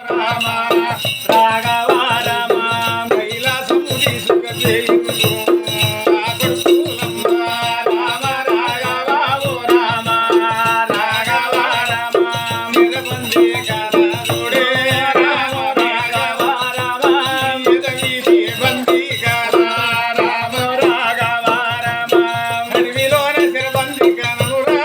రామ రాఘవ రామ కైలాసము తీసుకెళ్ళిండు ఆ కొడుకులమ్మ రామ రాఘవ ఓ రామ రాఘవ రామ నిరబంది కరుడే రామ రాఘవ రామ ఎదగిసి బంది కర రామ రాఘవ రామ అడవిలోన సిరబంది కనురా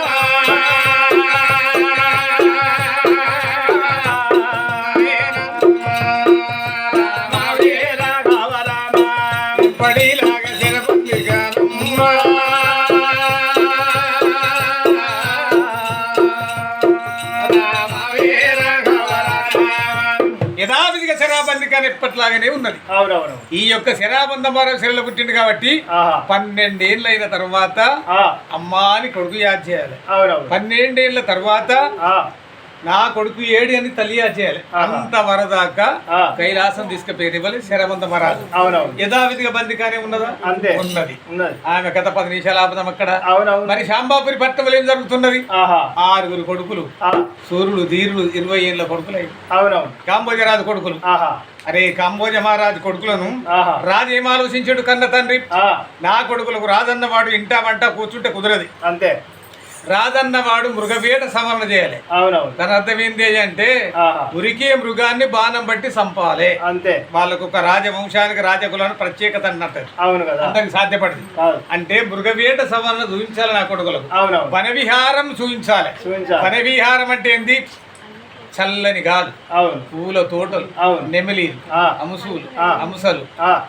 పడిలాగా సిరబంది కనుమ్మ యథావిధిగా శరాబంది కానీ ఎప్పట్లాగానే ఉన్నది. అవునవును. ఈ యొక్క శరాబంధం శిరలో పుట్టింది కాబట్టి 12 ఏళ్ళు అయిన తర్వాత అమ్మా అని కొడుకు యాద్ చేయాలి. 12 ఏళ్ళ తర్వాత నా కొడుకు ఏడి అని తల్లి యాద్ చేయాలి. అంత వరదాకా కైలాసం తీసుకుపోయి శరబంధ మహారాజు యథావిధిగా బందికానే ఉన్నదా అంతే ఉన్నది. ఆమె గత 10 నిమిషాలు ఆపదాం అక్కడ. మరి శాంబాపురి పట్టణంలో ఏం జరుగుతున్నది? 6 కొడుకులు సూర్యుడు ధీరుడు 20 ఏళ్ళ కొడుకులు కాంబోజరాజు కొడుకులు. అరే కాంబోజ మహారాజు కొడుకులను రాజు ఏం ఆలోచించాడు? కన్న తండ్రి నా కొడుకులకు రాజన్నవాడు ఇంటా వంట కూర్చుంటే కుదరది. అంతే. రాజన్నవాడు మృగవేట సవరణ చేయాలి. దాని అర్థం ఏంటి అంటే ఉరికే మృగాన్ని బాణం బట్టి చంపాలి. అంతే. వాళ్ళకు ఒక రాజవంశానికి రాజకులను ప్రత్యేకత అన్నట్టు. అవును కదా. దానికి సాధ్యపడింది అంటే మృగవేట సవరణ చూపించాలి నా కొడుకులకు. వనవిహారం చూపించాలి. వనవిహారం అంటే ఏంది? చల్లని గాలు, పూల తోటలు, నెమలీలు, అముసులు, అంశలు,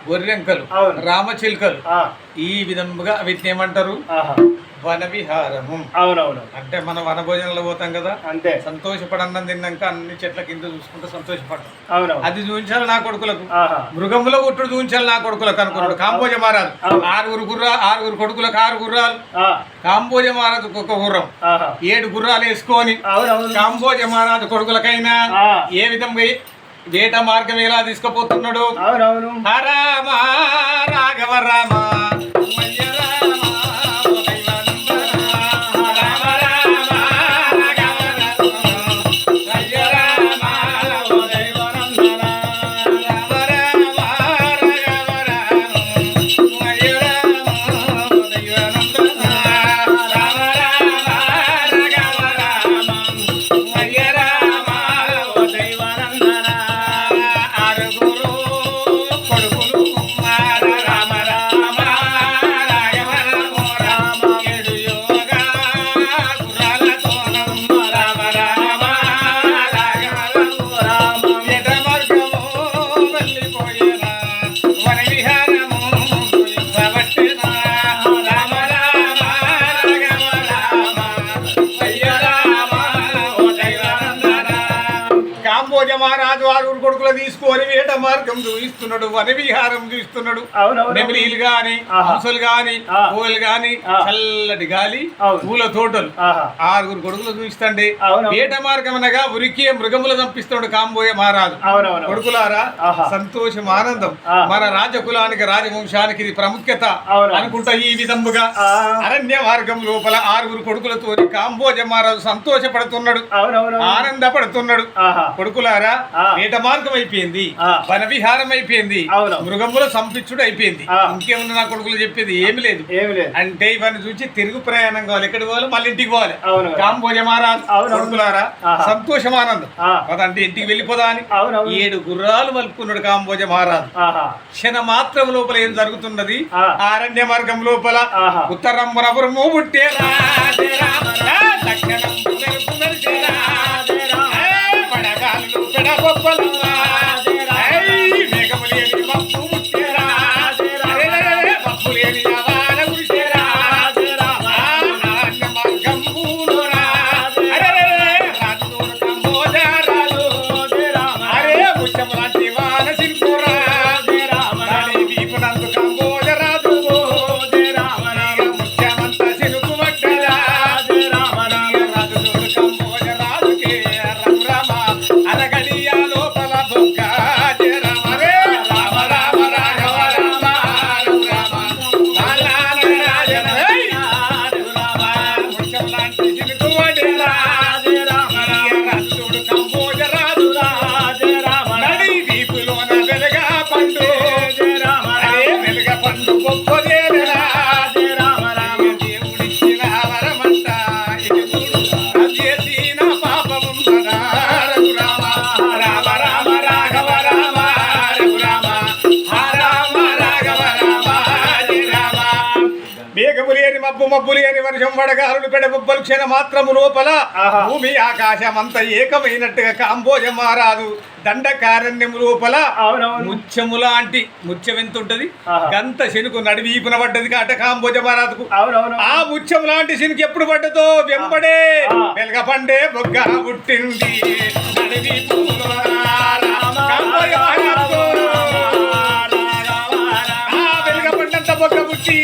గొర్రెంకలు, రామచిలుకలు, ఈ విధముగా వీటిని ఏమంటారు? వన విహారము. అవునవును. అంటే మనం వన భోజనంలో పోతాం కదా, అంతే. సంతోషపడన్నం తిన్నాక అన్ని చెట్ల కింద చూసుకుంటూ సంతోషపడతాం. అవునవును. అది చూపించాలి నా కొడుకులకు. మృగములో కొట్టుడు చూపించాలి నా కొడుకులకు అనుకున్నాడు కాంబోజ మహారాజు. 6 కొడుకులకు 6 గుర్రాలు. కాంబోజ మహారాజు ఒక గుర్రం, 7 గుర్రాలు వేసుకొని కాంబోజ మహారాజు కొడుకులకైనా ఏ విధంగా వేట మార్గం ఎలా తీసుకుపోతున్నాడు? రామ రాఘవ రామ మహారాజు 6 కొడుకులు తీసుకొని వేట మార్గం చూపిస్తున్నాడు, వన విహారం చూపిస్తున్నాడు. నెమిలీలు గాని, హంసలు గాని, పూలు గాని, చల్లటి గాలి, పూల తోటలు 6 కొడుకులు చూపిస్తండి. వేట మార్గం అనగా ఉరికి మృగములు చంపిస్తున్నాడు కాంబోయ మహారాజు. కొడుకులారా సంతోషం, ఆనందం. మన రాజకులానికి రాజవంశానికి ఇది ప్రాముఖ్యత అనుకుంటా ఈ విధముగా అరణ్య మార్గం లోపల 6 కొడుకులతో కాంబోజ మహారాజు సంతోషపడుతున్నాడు, ఆనందపడుతున్నాడు. కొడుకులారా వేట మార్గం అయిపోయింది, వన విహారం అయిపోయింది, మృగముల సంపించుడు అయిపోయింది. ఇంకేముంది నా కొడుకులు చెప్పేది? ఏమి లేదు. అంటే ఇవన్నీ చూసి తిరుగు ప్రయాణం కావాలి. ఎక్కడికి పోవాలి? మళ్ళీ ఇంటికి పోవాలి. కాంబోజ మహారాజు కొడుకులారా సంతోషం, ఆనందం. అంటే ఇంటికి వెళ్ళిపోదా అని 7 గుర్రాలు మలుపుకున్నాడు కాంబోజ మహారాజు. క్షణ మాత్రం లోపల ఏం జరుగుతున్నది? అరణ్య మార్గం లోపల ఉత్తరం పుట్టేరా అరగడియా లోపల మబ్బులు అని వర్షం వడగారులు పెడబొబ్బలు క్షణ మాత్రము లోపల భూమి ఆకాశం అంత ఏకమైనట్టుగా కాంబోజ మహారాజు దండకారణ్యం లోపల ముత్యము లాంటి ముత్యం ఎంత ఉంటది గంత శనుకు నడివీపున పడ్డది కాట కాంబోజ మహారాజుకు. ఆ ముత్యం లాంటి శనుకు ఎప్పుడు పడ్డదో వెంబడే వెలగ పండే బొగ్గ పుట్టింది వెలగ పండంత బొగ్గ పుట్టి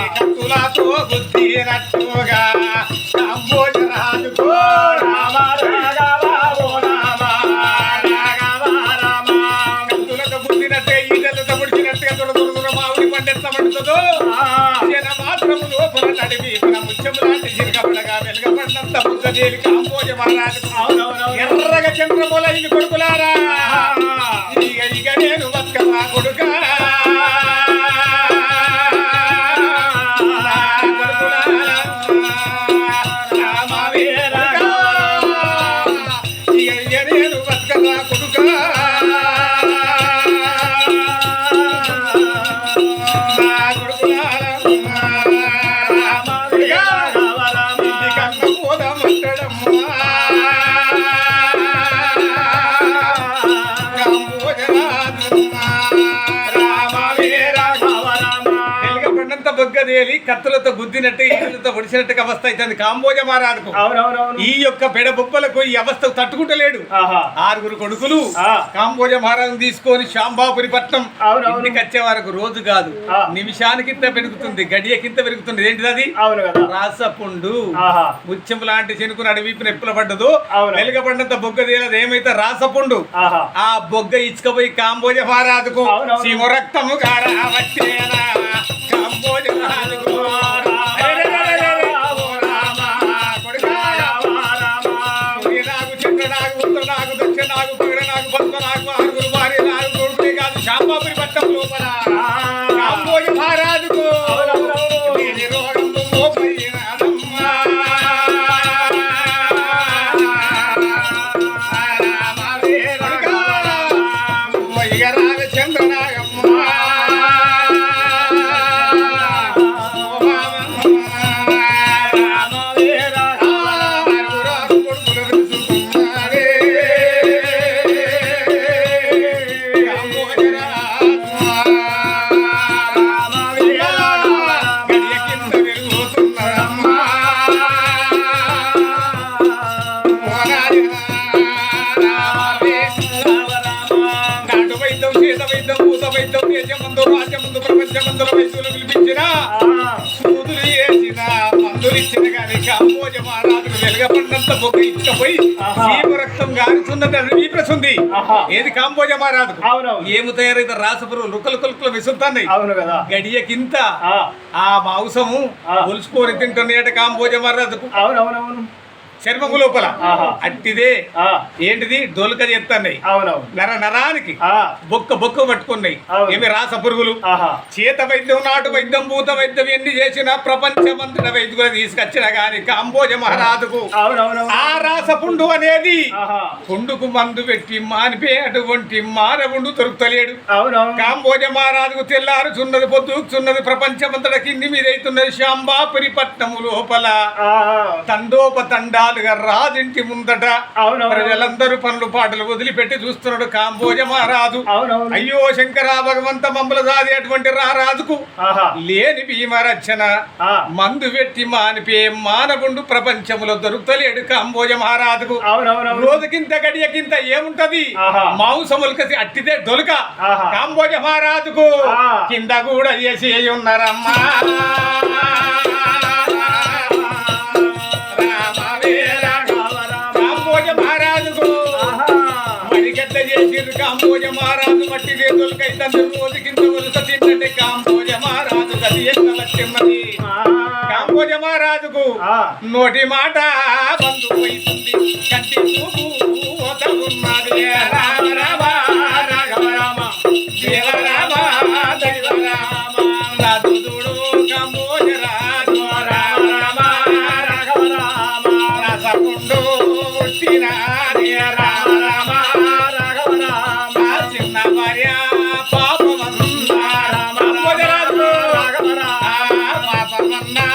కత్తులతో గుద్దినట్టుగా కాంబోజ రాజుకో ఎర్రగా చంద్రముల ఇల్లు కొడుకులారా ఇక నేను బతుకమ్మా కొడుకా నేను బతుకమ్మా కొడుకా బొగ్గదేలి కత్తులతో గుద్దినట్టు ఈటలతో పొడిచినట్టుగా అవస్థ అవుతుంది కాంబోజ మహారాజుకు. ఈ యొక్క పెడబొబ్బలకు ఈ అవస్థకు తట్టుకుంటలేడు. 6 కొడుకులు కాంబోజ మహారాజును తీసుకొని శాంబాపురి పట్నం ఇంటికి వచ్చే వరకు రోజు కాదు నిమిషానికింత పెరుగుతుంది, గడియకింత పెరుగుతుంది. ఏంటిది అది? రాసపుండు ముత్యం లాంటి చెనుకుని అడవిపిన ఎప్పుల పడ్డదు వెలుగబడ్డంత బొగ్గదేలది ఏమైతే రాసపుండు. ఆ బొగ్గ ఇచ్చుకపోయి కాంబోజ మహారాజుకు శివరక్తము కారా వచ్చేనా కాంబోజ మహారాజుకు నాకు చంద్ర నాకు ఉత్తర నాకు దక్షిణ నాకు పగడ నాకు భక్త నాకు 6 భార్య నాకు కొడుకునే కాదు శాంబాపురి పట్టం లోపల కాంబోజ మహారాజుకు రాజ్యముందు ప్రపంచమందుల వైద్యులు పిలిపించిన సూదులు వేసిన మందులు ఇచ్చిన గాని కాంబోజ మహారాజును వెలగపడినంత బొగ్గ ఇచ్చపోయి రక్తం గారుతున్నది విప్రసుంది. ఏది కాంబోజ మహారాజు ఏమి తయారైతే రాసపురు లుకలు కొలుకులు విసురుతున్నాయి గడియకింత ఆ మాంసము ఒలుచుకొని తింటున్నాయట కాంబోజ మహారాజుకు. చర్మము లోపల అట్టిదే ఏంటిది డొలక చేస్తున్నాయి నర నరానికి బొక్క బొక్క పట్టుకున్నాయి. ఏమి రాస పురుగులు చేత వైద్యం నాటు వైద్యం భూత వైద్యం ఎన్ని చేసిన ప్రపంచమంతట వైద్యులు తీసుకొచ్చిన గాని కాంబోజ మహారాజుకు ఆ రాస పుండు అనేది పుండుకు మందు పెట్టి మానిపే అటువంటి మానవుండు దొరుకుతలేడు. కాంబోజ మహారాజుకు తెల్లారుచున్నది పొద్దుకుచున్నది ప్రపంచమంతట కింది మీదైతున్నది శాంబాపురి పట్నము లోపల తండోపతండా రాజింటి ముందట ప్రజలందరూ పనులు పాటలు వదిలిపెట్టి చూస్తున్నాడు కాంబోజ మహారాజు. అయ్యో శంకర భగవంత మమ్మల జాది అటువంటి రారాజుకు లేని భీమరచన మందు పెట్టి మానిపే మానవుండు ప్రపంచంలో దొరుకుతలేడు కాంబోజ మహారాజుకు. రోజుకింత గడియకింత ఏముంటది మాంసములకి అట్టిదే దొలక కాంబోజ మహారాజుకు కింద కూడా చేసి ఉన్నారమ్మా. కాంబోజ మహారాజు మట్టి రేతులకైతే రోజు కింద వలస తిన్నట్టే కాంబోజ మహారాజు గది ఎక్కవచ్చిన్నది. కాంబోజ మహారాజుకు నోటి మాట బంధు అవుతుంది కంటి చూపు ఉన్నది. రామ రామ రాఘవ రామ దేవ రామ దైవ రామ రాజుడు కాంబోజ రాజు రామ రామ రాఘవ రామ రసపుండు పుట్టిన రామ రామ పాపమన్నా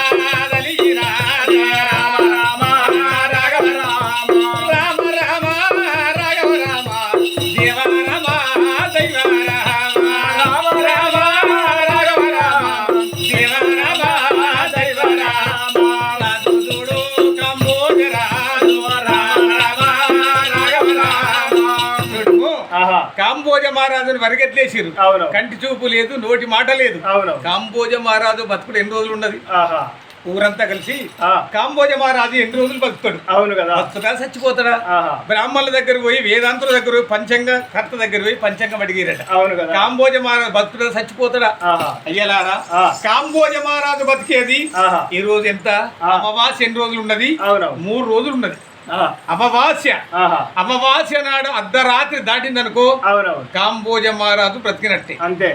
కాంబోజ మహారాజుని వరకెట్లేసిరు. కంటి చూపు లేదు, నోటి మాట లేదు. కాంబోజ మహారాజు బతుకుడు ఎన్ని రోజులు ఉన్నది? ఊరంతా కలిసి కాంబోజ మహారాజు ఎన్ని రోజులు బతుకుతాడు? అవును కదా. బతుకుతా చచ్చిపోతాడా? బ్రాహ్మణుల దగ్గర పోయి, వేదాంతుల దగ్గర పోయి, పంచంగ కర్త దగ్గర పోయి పంచంగం అడిగిరట. అవును కదా. కాంబోజ మహారాజు బతుకుతా చచ్చిపోతాడా? అయ్యలారా, కాంబోజ మహారాజు బతికేది ఈ రోజు ఎంత? అమావాస్య ఎన్ని రోజులు ఉన్నది? 3 రోజులు ఉన్నది. అమావాస్య నాడు అర్ధరాత్రి దాటిందనుకో కాంబోజ మహారాజు బ్రతికినట్టే. అంతే.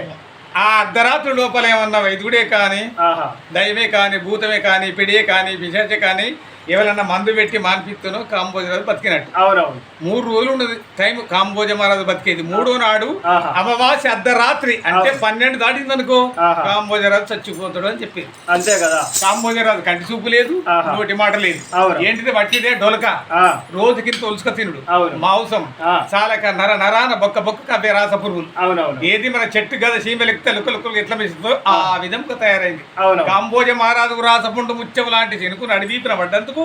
ఆ అర్ధరాత్రి లోపల ఏమన్నా వైద్యుడే కానీ, దైవే కానీ, భూతమే కానీ, పిడియే కానీ, పిశాచే కానీ ఎవరన్నా మందు పెట్టి మాన్పిస్తునో కాంబోజ రాజు బతికినట్టు. అవునవును. 3 రోజులు ఉన్నది టైం కాంబోజ మహారాజు బతికేది. 3వ నాడు అమావాస్య అర్ధరాత్రి అంటే 12 దాటిందనుకో కాంబోజ రాజు చచ్చిపోతాడు అని చెప్పింది. అంతే కదా. కాంబోజ రాజు కంటి చూపు లేదు, నోటి మాట లేదు. ఏంటిది? వట్టిదే డొలక. రోజుకింత ఒలుసుక తినుడు, మాంసం చాలక నరాన బొక్క బొక్క అవే రాస పురుగులు. ఏది మన చెట్టు గద సీమెలెక్కితే లుక్కలు ఎట్లా మెస్తుందో ఆ విధంగా తయారైంది. కాంబోజ మహారాజు రాసపుండు ముత్యం లాంటి చెనుకుని అడివీపిన పడ్డందుకు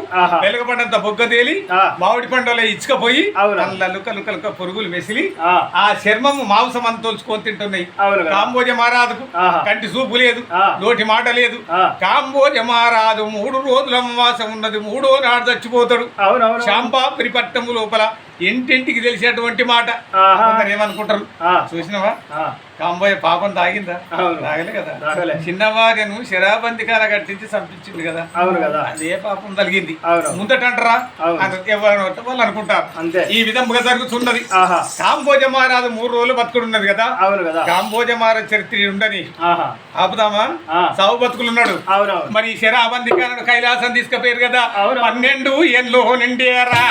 వెలుగపడ్డంత బొగ్గ తేలి మామిడి పండుగ ఇచ్చుకపోయి లుక్క పురుగులు మెసిలి ఆ చర్మము మాంసం అంత తోల్చుకొని తింటున్నాయి. కాంబోజ మహారాజుకు కంటి చూపు లేదు, నోటి మాట లేదు. కాంబోజ మహారాజు 3 రోజుల అమావాసం ఉన్నది. 3వ నాడు చచ్చిపోతాడు. శాంబాపురి పట్టణము లోపల ఇంటింటికి తెలిసేటువంటి మాట. ఏమనుకుంటారు చూసినవా? కాంబోజ పాపం తాగిందా? తాగలే కదా. చిన్నవారిను శరాబందికాల కట్టించి చంపించింది కదా. అవును కదా. అదే పాపం తగిలింది ముందటంటారా? ఎవరు వాళ్ళు అనుకుంటారు. ఈ విధంగా జరుగుతున్నది. కాంబోజ మహారాజు 3 రోజులు బతుకుడున్నది కదా. అవును కదా. కాంబోజ మహారాజు చరిత్ర ఉండని ఆపుదామా? సావు బతుకులున్నాడు. మరి శరాబందికాలను కైలాసం తీసుకుపోయారు కదా. 12 ఏళ్ళు నిండేరా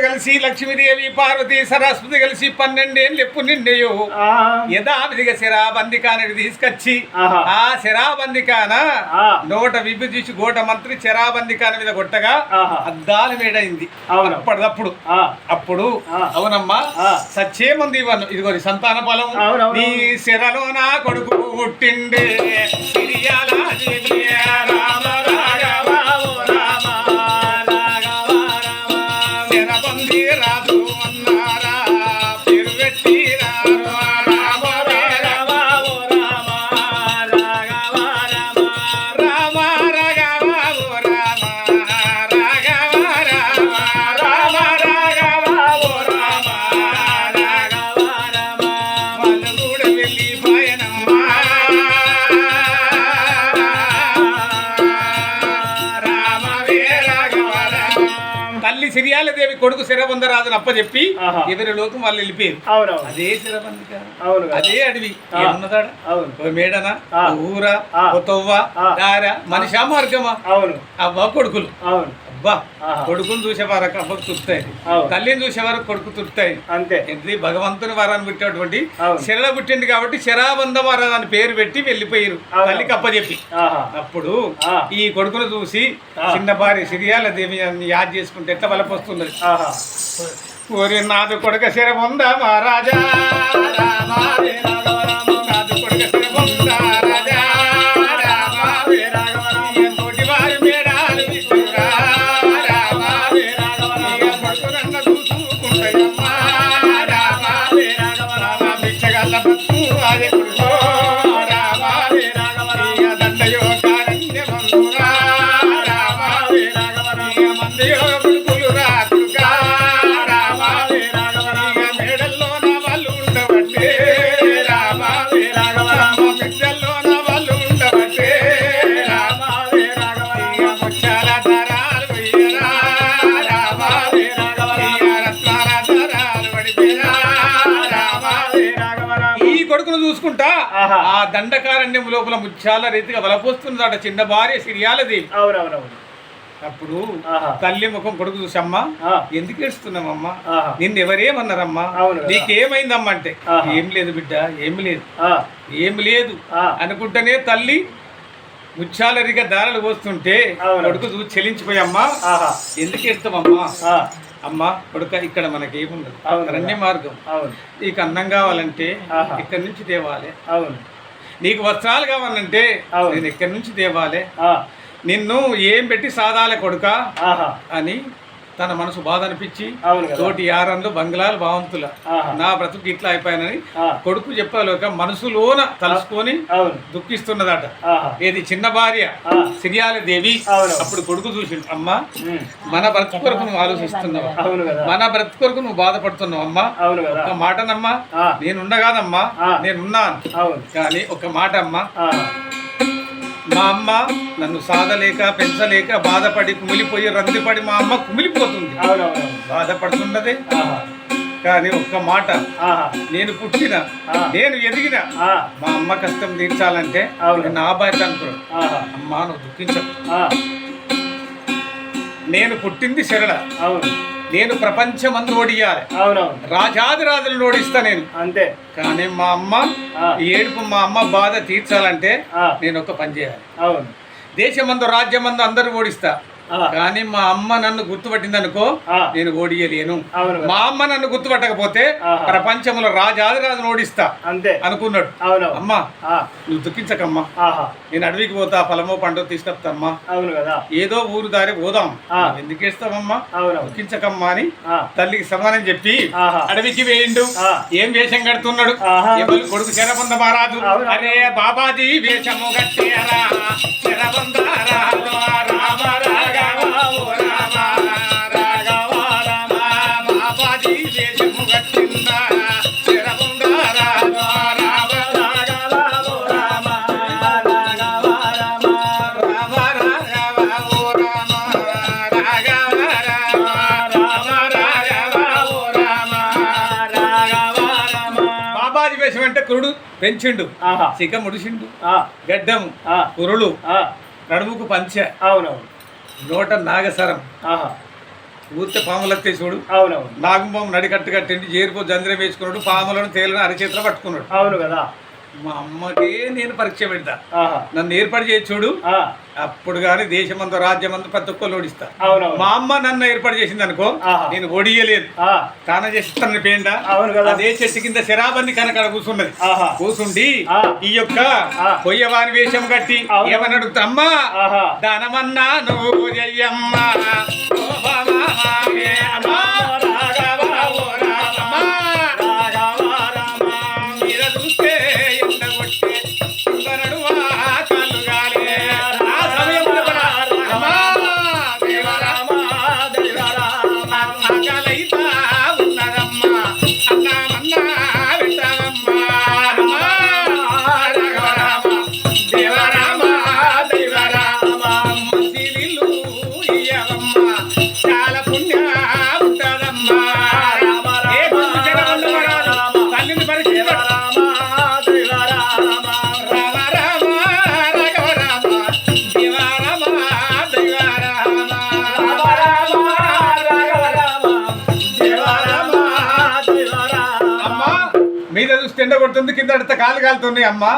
కలిసి లక్ష్మీదేవి పార్వతి సరస్వతి కలిసి 12 ఏళ్ళు ఎప్పుడు నిండయో యథావిధిగా శరాబందికానికి తీసుకొచ్చి ఆ శరాబందికాన నోట విభజించి గోట మంత్రి శరాబందికాన మీద కొట్టగా అద్దాల మేడైంది. అప్పటిదప్పుడు అప్పుడు అవునమ్మా సచ్చేమంది ఇదిగో సంతాన ఫలం నీ శరలో నా కొడుకు పుట్టిండే సిరియాలదేవి కొడుకు శరబంధరాజును అప్పచెప్పి ఎవరి లోకం వాళ్ళు వెళ్ళిపోయారు. అదే శరబంధిక, అదే అడవి ఉన్నదాడ మేడనా ఊరా తొవ్వ దార మనిషా మార్గమా అవ్వ కొడుకులు. అబ్బా కొడుకుని చూసే వరకు అబ్బకు తుర్తాయి, తల్లిని చూసే వరకు కొడుకు తుర్తాయి. అంతే. ఇది భగవంతుని వారాన్ని పుట్టినటువంటి శరణ పుట్టింది కాబట్టి శరాబంధ మహారాజు అని పేరు పెట్టి వెళ్ళిపోయారు తల్లికి అప్పచెప్పి. అప్పుడు ఈ కొడుకును చూసి చిన్న భార్య సిరియాల దేవి యాద్ చేసుకుంటే ఎట్లా వలపొస్తున్నది. ఓరి నాదు కొడుక శరబంధ మహారాజా, నాదు కొడుక శరబంధ రాజా, చూసుకుంటా ఆ దండకారణ్యం లోపల ముత్యాల రీతిగా వలపోస్తున్నదట చిన్న భార్య సిరియాలదేవి. అప్పుడు తల్లి ముఖం కొడుకు చూసమ్మా ఎందుకు ఏడుస్తున్నామమ్మా, నిన్ను ఎవరేమన్నారమ్మా, నీకేమైందమ్మా అంటే ఏం లేదు బిడ్డ, ఏమి లేదు అనుకుంటేనే తల్లి ముచ్చాలరిగా దారాలు పోస్తుంటే కొడుకు చూసి చెల్లించిపోయమ్మా ఎందుకు ఏడుస్తామమ్మా, అమ్మా కొడుక ఇక్కడ మనకేముండదు, అరణ్య మార్గం, నీకు అన్నం కావాలంటే ఇక్కడి నుంచి తేవాలి, నీకు వస్త్రాలు కావాలంటే నేను ఇక్కడి నుంచి తేవాలి, నిన్ను ఏం పెట్టి సాధాలే కొడుక అని తన మనసు బాధ అనిపించి తోటి యారన్లు బంగ్లాలు భావంతుల నా బ్రతుకు ఇట్లా అయిపోయానని కొడుకు చెప్పలేక మనసులోన తలుసుకొని దుఃఖిస్తున్నదట. ఏది చిన్న భార్య సిరియాల దేవి. అప్పుడు కొడుకు చూసి అమ్మా మన బ్రతుకు కొరకు నువ్వు ఆలోచిస్తున్నావు, మన బ్రతుకు కొరకు నువ్వు బాధపడుతున్నావు అమ్మా, ఒక మాటనమ్మా నేనుండగాదమ్మా, నేనున్నాను కానీ ఒక మాట అమ్మా, మా అమ్మ నన్ను సాధలేక పెంచలేక బాధపడి కుమిలిపోయి రందిపడి మా అమ్మ కుమిలిపోతుంది, బాధపడుతున్నదే కానీ ఒక్క మాట, నేను పుట్టిన నేను ఎదిగిన మా అమ్మ కష్టం తీర్చాలంటే నా బాధ్యత అనుకున్నాడు. అమ్మా నువ్వు దుఃఖించకు, నేను పుట్టింది శరళ, నేను ప్రపంచమందు ఓడియాలి, రాజాది రాజులను ఓడిస్తా నేను అంతే, కానీ మా అమ్మ ఏడుపు మా అమ్మ బాధ తీర్చాలంటే నేను ఒక పని చేయాలి, దేశమందు రాజ్యమందు అందరూ ఓడిస్తా, కానీ మా అమ్మ నన్ను గుర్తుపట్టింది అనుకో నేను ఓడియలేను, మా అమ్మ నన్ను గుర్తుపట్టకపోతే ప్రపంచంలో రాజాదిరాజును ఓడిస్తా అంతే అనుకున్నాడు. అమ్మా నువ్వు దుఃఖించకమ్మా, నేను అడవికి పోతా పొలమో పండుగ తీసుకొస్తామ్మా, ఏదో ఊరు దారి పోదాం, ఎందుకు వేస్తామమ్మా దుఃఖించకమ్మా అని తల్లికి సమానం చెప్పి అడవికి వేయిండు. ఏం వేషం కడుతున్నాడు కొడుకు శరబంద మహారాజు, అరే బాబాజీ వేషము కట్టేరా శరబందారా అంటే కురుడు పెంచిండు, సిగ ముడిసిండు, గడ్డము కురులు, నడుముకు పంచ, నోట నాగసరం, ఊరితే పాములత్తే చూడు, నాగంపాము నడికట్టు కట్టిండి, చేరిపో జంద్రం వేసుకున్నాడు, పాములను తేలను అరచేతిలో పట్టుకున్నాడు. అవును కదా, మా అమ్మకే నేను పరీక్ష పెడతా, నన్ను ఏర్పాటు చేసి చూడు, అప్పుడు గాని దేశమంతా రాజ్యమంతా ప్రతి ఒక్కరు ఓడిస్తా. మా అమ్మ నన్ను ఏర్పాటు చేసింది అనుకో నేను ఓడియలేదు, కాన చేస్తాను పేండ, అదే చెట్టు కింద శరాబన్ని కనకడ కూర్చున్నది, కూర్చుండి ఈ యొక్క పొయ్యవాని వేషం కట్టి ఏమని అడుగుతా, అమ్మా దానమన్నా నువ్వు చెయ్యమ్మా మీద చూస్తే ఎండ కొడుతుంది, కింద అడితే కాలు కాలుతున్నాయి అమ్మా,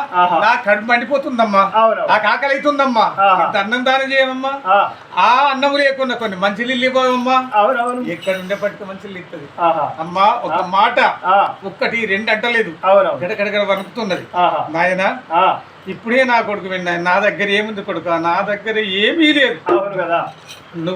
నా కడుపు మండిపోతుందమ్మా, నాకు ఆకలి అవుతుందమ్మా, ఇంత అన్నం దానం చేయమమ్మా, ఆ అన్నం లేకుండా కొన్ని మంచి నీళ్ళు ఇవ్వమ్మా, ఎక్కడ ఉండేపట్టి మంచి నీళ్ళు ఇస్తుంది అమ్మా. ఒక మాట ఒక్కటి రెండు అంటలేదు, గడగడగడ వణుకుతున్నది. నాయన ఇప్పుడే నా కొడుకు విన్నా, నా దగ్గర ఏముంది కొడుక, నా దగ్గర ఏమీ లేదు,